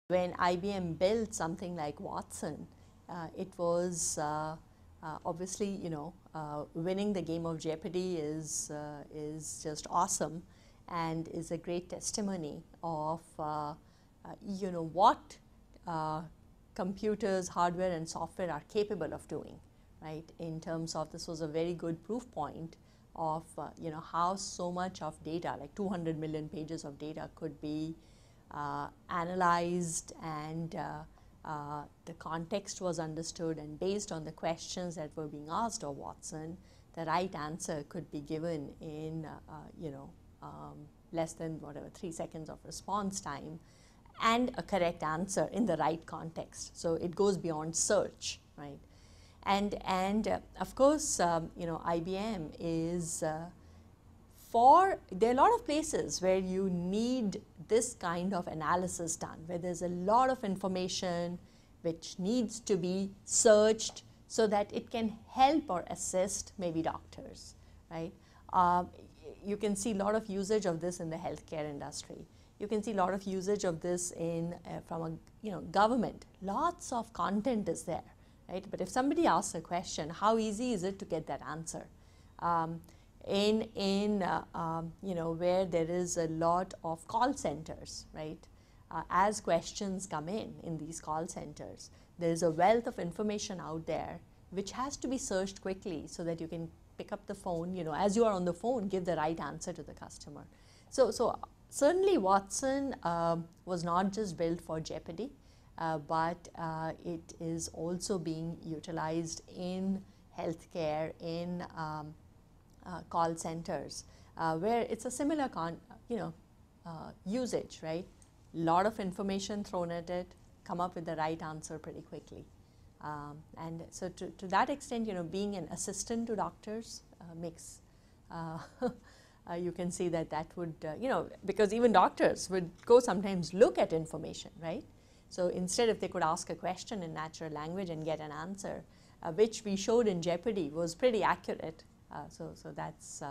When IBM built something like Watson, it was obviously, winning the game of Jeopardy is just awesome, and is a great testimony of what computers, hardware and software are capable of doing, right? In terms of, this was a very good proof point of how so much of data, like 200 million pages of data, could be analyzed, and the context was understood, and based on the questions that were being asked of Watson, the right answer could be given in less than 3 seconds of response time, and a correct answer in the right context. So it goes beyond search, right? And of course, IBM is there are a lot of places where you need this kind of analysis done, where there's a lot of information which needs to be searched so that it can help or assist maybe doctors, right? You can see a lot of usage of this in the healthcare industry. You can see a lot of usage of this in from a government. Lots of content is there, right? But if somebody asks a question, how easy is it to get that answer? Where there is a lot of call centers, right? As questions come in these call centers, there is a wealth of information out there which has to be searched quickly so that you can pick up the phone, as you are on the phone, give the right answer to the customer. So certainly Watson was not just built for Jeopardy, but it is also being utilized in healthcare, in call centers, where it's a similar usage, right? Lot of information thrown at it, come up with the right answer pretty quickly. And so to that extent, being an assistant to doctors makes, you can see that would, because even doctors would go sometimes look at information, right? So instead, if they could ask a question in natural language and get an answer, which we showed in Jeopardy was pretty accurate. So that's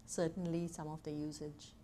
certainly some of the usage.